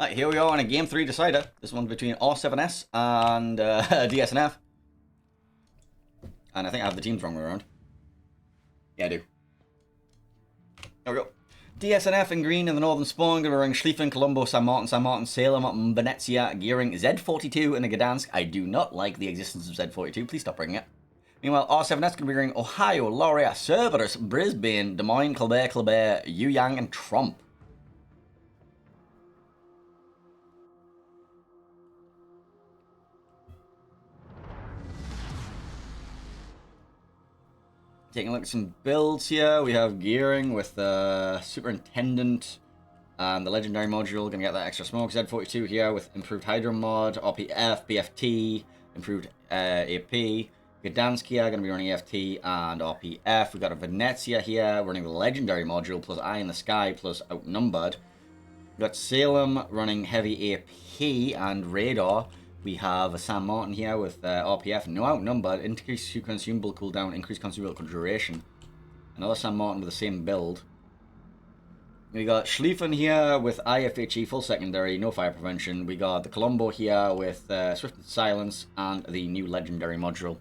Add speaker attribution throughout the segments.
Speaker 1: Right, here we are in a Game 3 decider. This one's between R7S and DSNF. And I think I have the teams wrong way around. Yeah, I do. There we go. DSNF in green in the northern spawn, going to ring Schlieffen, Colombo, San Martin, Salem, Venezia, Gearing, Z42 in the Gdansk. I do not like the existence of Z42. Please stop bringing it. Meanwhile, R7S going to be ringing Ohio, Lauria, Cerberus, Brisbane, Des Moines, Colbert, Yuyang, and Trump. Taking a look at some builds here, we have Gearing with Superintendent and the Legendary module, gonna get that extra smoke. Z42 here with improved Hydro mod, RPF, BFT, improved AP. Gdansk here, gonna be running EFT and RPF. We got a Venezia here running the Legendary module plus Eye in the Sky plus Outnumbered. We got Salem running heavy AP and Radar. We have a San Martin here with RPF, no Outnumbered, increased consumable cooldown, increased consumable duration. Another San Martin with the same build. We got Schlieffen here with IFHE, full secondary, no fire prevention. We got the Colombo here with Swift and Silence and the new Legendary module.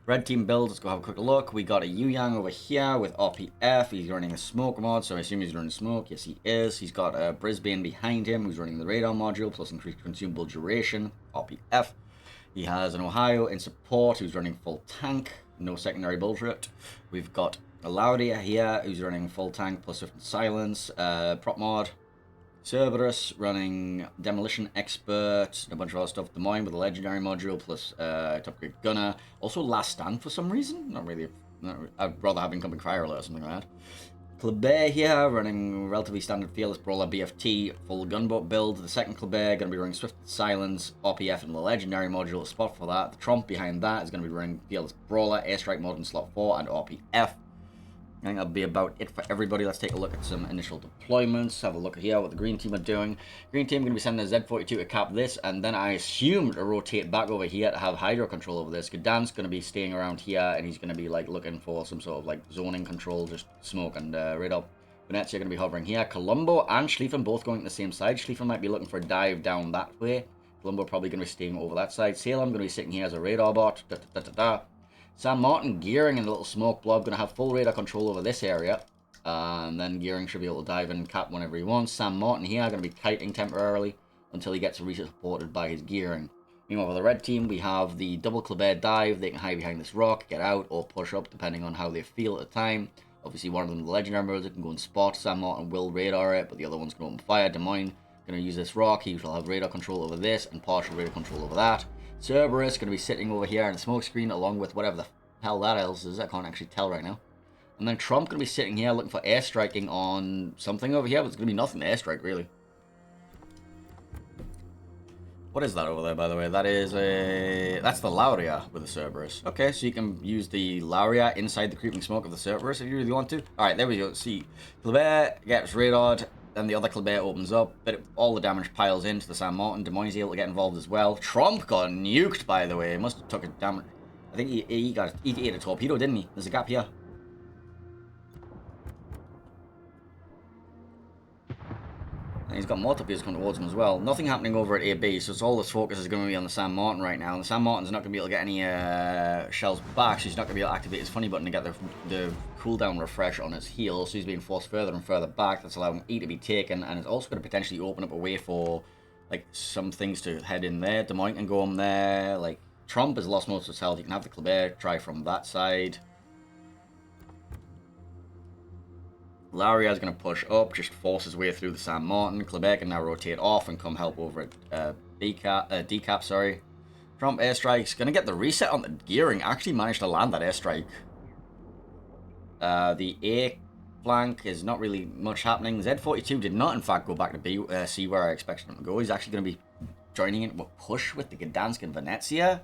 Speaker 1: Red team build, let's go have a quick look. We got a Yuyang over here with RPF. He's running a smoke mod, so I assume he's running smoke. Yes, he is. He's got Brisbane behind him, who's running the radar module, plus increased consumable duration, RPF. He has an Ohio in support, who's running full tank, no secondary bullshit. We've got a Laudia here, who's running full tank, plus Swift and Silence, prop mod. Cerberus running Demolition Expert, a bunch of other stuff. Des Moines with a Legendary module plus top grade Gunner. Also Last Stand for some reason. Not really. I'd rather have Incoming Fire Alert or something like that. Colbert here running relatively standard Fearless Brawler BFT, full gunboat build. The second Colbert going to be running Swift Silence, RPF, and the Legendary module. Spot for that. The Trump behind that is going to be running Fearless Brawler, Airstrike mod in slot 4, and RPF. I think that'll be about it for everybody. Let's take a look at some initial deployments. Have a look here what the green team are doing. Green team going to be sending a Z42 to cap this, and then I assume to rotate back over here to have hydro control over this. Gdansk's going to be staying around here, and he's going to be like looking for some sort of like zoning control, just smoke and radar. Venezia going to be hovering here. Colombo and Schlieffen both going to the same side. Schlieffen might be looking for a dive down that way. Colombo probably going to be staying over that side. Salem going to be sitting here as a radar bot. San Martin, Gearing, and a little smoke blob going to have full radar control over this area. And then Gearing should be able to dive in and cap whenever he wants. San Martin here going to be kiting temporarily until he gets resupported by his Gearing. Meanwhile, for the red team, we have the double Colbert dive. They can hide behind this rock, get out, or push up, depending on how they feel at the time. Obviously, one of them, the Legendary Murder, can go and spot. San Martin will radar it, but the other one's going to open fire. Des Moines going to use this rock. He will have radar control over this and partial radar control over that. Cerberus going to be sitting over here in the smoke screen along with whatever the hell that else is. I can't actually tell right now. And then Trump going to be sitting here looking for airstriking on something over here, but it's going to be nothing to airstrike, really. What is that over there, by the way? That is that's the Lauria with the Cerberus. Okay, so you can use the Lauria inside the creeping smoke of the Cerberus if you really want to. Alright, there we go. See, Colbert gets radared. Then the other Colbert opens up, but all the damage piles into the San Martin. Des Moines is able to get involved as well. Trump got nuked, by the way. Must have took a damage. I think he ate a torpedo, didn't he? There's a gap here. And he's got more torpedoes coming towards him as well. Nothing happening over at AB, so it's all this focus is going to be on the San Martin right now. And the San Martin's not going to be able to get any shells back, so he's not going to be able to activate his funny button to get the cooldown refresh on his heel. So he's being forced further and further back. That's allowing E to be taken, and it's also going to potentially open up a way for like some things to head in there. Des Moines can go on there. Like Trump has lost most of his health. You can have the Colbert try from that side. Lauria is going to push up, just force his way through the San Martin. Colbert can now rotate off and come help over at decap, sorry. Trump airstrike's going to get the reset on the Gearing. Actually managed to land that airstrike. The A flank is not really much happening. Z42 did not, in fact, go back to B, C where I expected him to go. He's actually going to be joining in with push with the Gdansk and Venezia.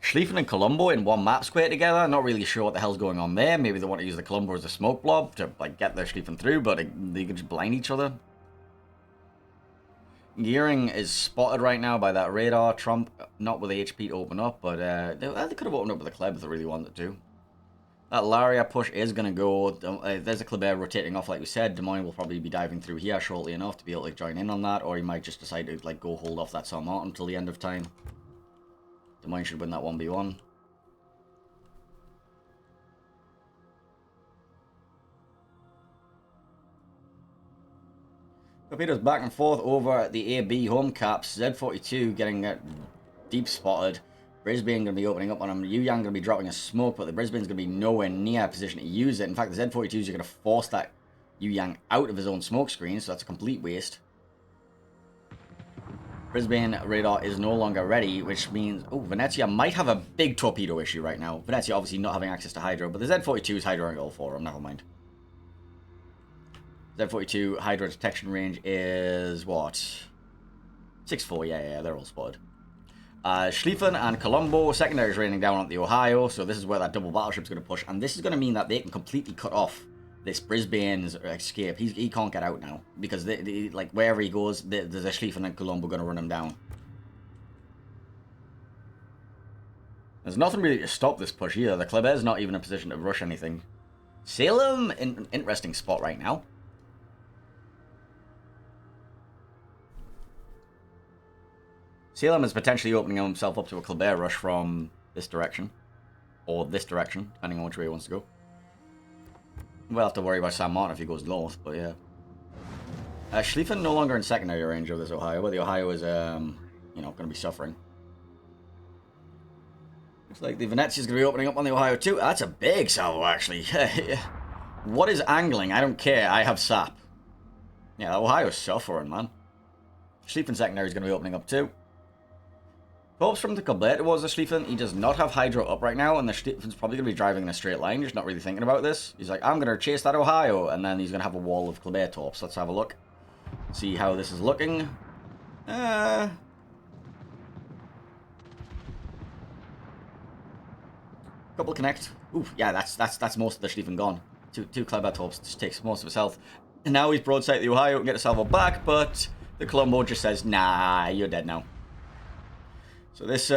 Speaker 1: Schlieffen and Colombo in one map square together. Not really sure what the hell's going on there. Maybe they want to use the Colombo as a smoke blob to like get their Schlieffen through, but they could just blind each other. Gearing is spotted right now by that radar. Trump not with HP to open up, but they could have opened up with a Kleb if they really wanted to. That Laria push is going to go. There's a Kleber rotating off, like we said. Des Moines will probably be diving through here shortly enough to be able to join in on that, or he might just decide to like go hold off that Saint Martin until the end of time. Des Moines should win that 1v1. Torpedoes back and forth over at the AB home caps. Z42 getting deep spotted. Brisbane going to be opening up on him. Yu Yang going to be dropping a smoke, but the Brisbane's going to be nowhere near a position to use it. In fact, the Z42s are going to force that Yu Yang out of his own smoke screen, so that's a complete waste. Brisbane radar is no longer ready, which means... Oh, Venezia might have a big torpedo issue right now. Venezia obviously not having access to Hydro, but the Z42 is Hydro angle for him, never mind. Z42 Hydro detection range is what? 6-4, yeah, they're all spotted. Schlieffen and Colombo, secondary is raining down on the Ohio, so this is where that double battleship's going to push, and this is going to mean that they can completely cut off this Brisbane's escape. He can't get out now, because they, like wherever he goes, there's a Schlieffen and Colombo going to run him down. There's nothing really to stop this push either. The Kleber's not even in a position to rush anything. Salem in an interesting spot right now. Salem is potentially opening himself up to a Kleber rush from this direction. Or this direction, depending on which way he wants to go. We'll have to worry about Saint Martin if he goes north, but yeah. Schlieffen no longer in secondary range of this Ohio, but the Ohio is, you know, going to be suffering. Looks like the Venezia's going to be opening up on the Ohio too. That's a big salvo, actually. What is angling? I don't care. I have sap. Yeah, the Ohio's suffering, man. Schlieffen secondary is going to be opening up too. Hopes from the Kleber towards the Schlieffen. He does not have Hydro up right now, and the Schlieffen's probably going to be driving in a straight line, just not really thinking about this. He's like, I'm going to chase that Ohio, and then he's going to have a wall of Kleber torps. Let's have a look. See how this is looking. Couple connect. Ooh, yeah, that's most of the Schlieffen gone. Two Kleber torps just takes most of his health. And now he's broadside the Ohio and get a salvo back, but the Colombo just says, nah, you're dead now. So this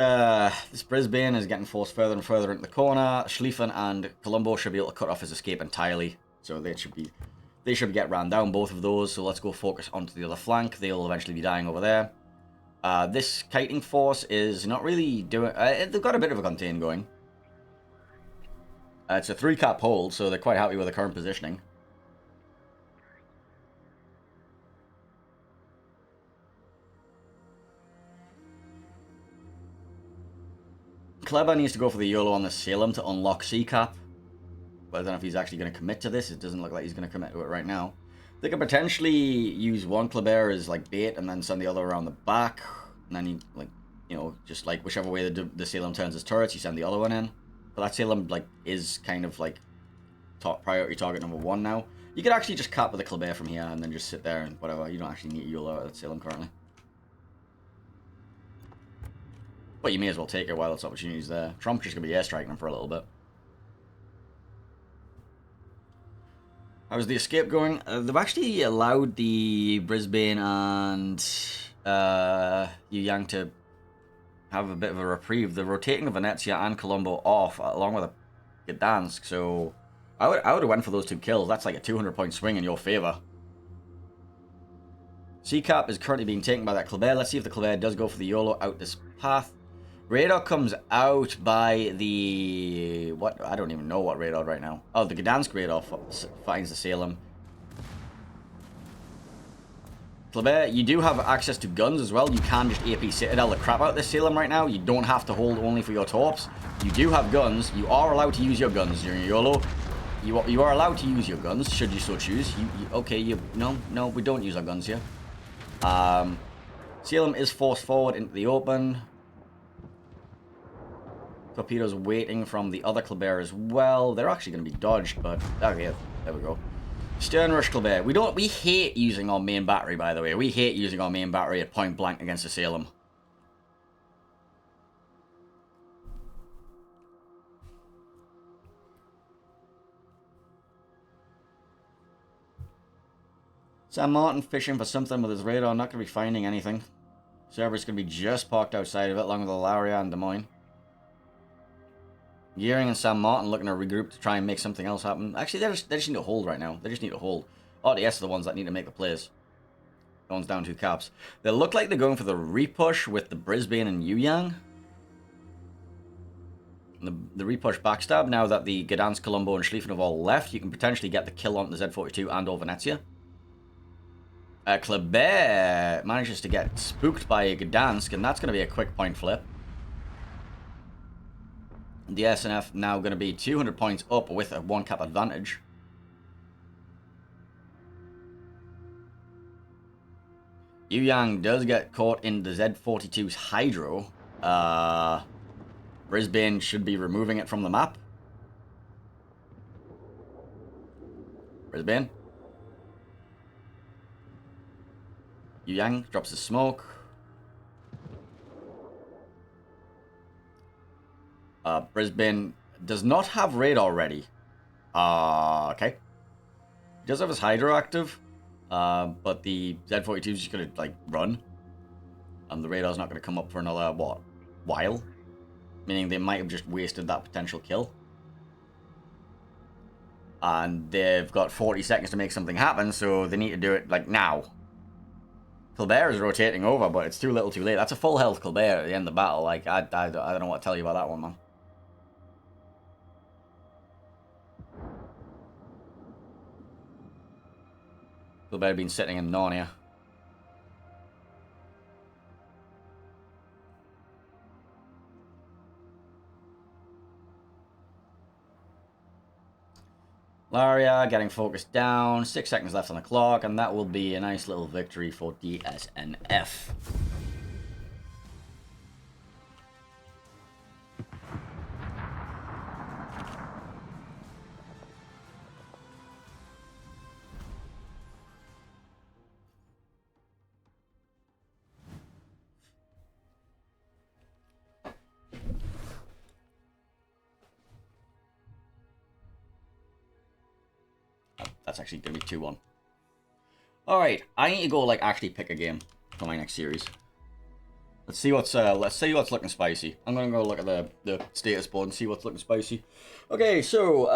Speaker 1: Brisbane is getting forced further and further into the corner. Schlieffen and Colombo should be able to cut off his escape entirely. So they should get ran down, both of those. So let's go focus onto the other flank. They'll eventually be dying over there. This kiting force is not really doing... they've got a bit of a contain going. It's a 3-cap hold, so they're quite happy with the current positioning. Kleber needs to go for the YOLO on the Salem to unlock C-cap. But I don't know if he's actually going to commit to this. It doesn't look like he's going to commit to it right now. They could potentially use one Kleber as like bait and then send the other around the back. And then you, like, you know, just like whichever way the Salem turns his turrets, you send the other one in. But that Salem like is kind of like top priority target number 1 now. You could actually just cap with the Kleber from here and then just sit there and whatever. You don't actually need a YOLO out of that Salem currently. But you may as well take it while its opportunity's there. Trump's just going to be airstriking them for a little bit. How's the escape going? They've actually allowed the Brisbane and Yu Yang to have a bit of a reprieve. They're rotating the Venezia and Colombo off along with a Gdansk. So I would have went for those 2 kills. That's like a 200-point swing in your favor. C-cap is currently being taken by that Kleber. Let's see if the Kleber does go for the YOLO out this path. Radar comes out by the... What? I don't even know what radar right now. Oh, the Gdansk radar finds the Salem. Kleber, you do have access to guns as well. You can just AP Citadel the crap out this Salem right now. You don't have to hold only for your torps. You do have guns. You are allowed to use your guns during your YOLO. You are allowed to use your guns, should you so choose. No, we don't use our guns here. Salem is forced forward into the open. Torpedoes waiting from the other Kleber as well. They're actually going to be dodged, but okay, there we go. Stern rush Kleber. We hate using our main battery, by the way. We hate using our main battery at point blank against the Salem. Saint Martin fishing for something with his radar. Not going to be finding anything. Cerberus going to be just parked outside of it, along with the Laria and Des Moines. Gearing and Sam Martin looking to regroup to try and make something else happen. Actually, they just need to hold right now. They just need to hold. RDS are the ones that need to make the plays. No one's down 2 caps. They look like they're going for the repush with the Brisbane and Yuyang. The repush backstab, now that the Gdansk, Colombo, and Schlieffen have all left, you can potentially get the kill on the Z42 and or Venezia. Kleber manages to get spooked by Gdansk, and that's going to be a quick point flip. DSNF now going to be 200 points up with a 1 cap advantage. Yuyang does get caught in the Z42's Hydro. Brisbane should be removing it from the map. Brisbane. Yuyang drops the smoke. Brisbane does not have radar ready. Okay. He does have his Hydro active, but the Z42 is just going to, like, run. The radar's not going to come up for another, what, while? Meaning they might have just wasted that potential kill. And they've got 40 seconds to make something happen, so they need to do it, like, now. Colbert is rotating over, but it's too little too late. That's a full health Colbert at the end of the battle. Like, I don't know what to tell you about that one, man. Colbert had been sitting in Narnia. Laria getting focused down. 6 seconds left on the clock, and that will be a nice little victory for DSNF. That's actually going to be 2-1. Alright, I need to go, like, actually pick a game for my next series. Let's see what's looking spicy. I'm going to go look at the status board and see what's looking spicy. Okay, so,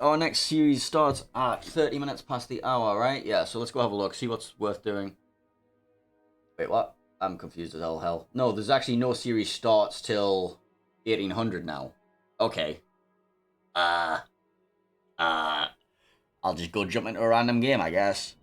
Speaker 1: our next series starts at 30 minutes past the hour, right? Yeah, so let's go have a look, see what's worth doing. Wait, what? I'm confused as hell. No, there's actually no series starts till 1800 now. Okay. I'll just go jump into a random game, I guess.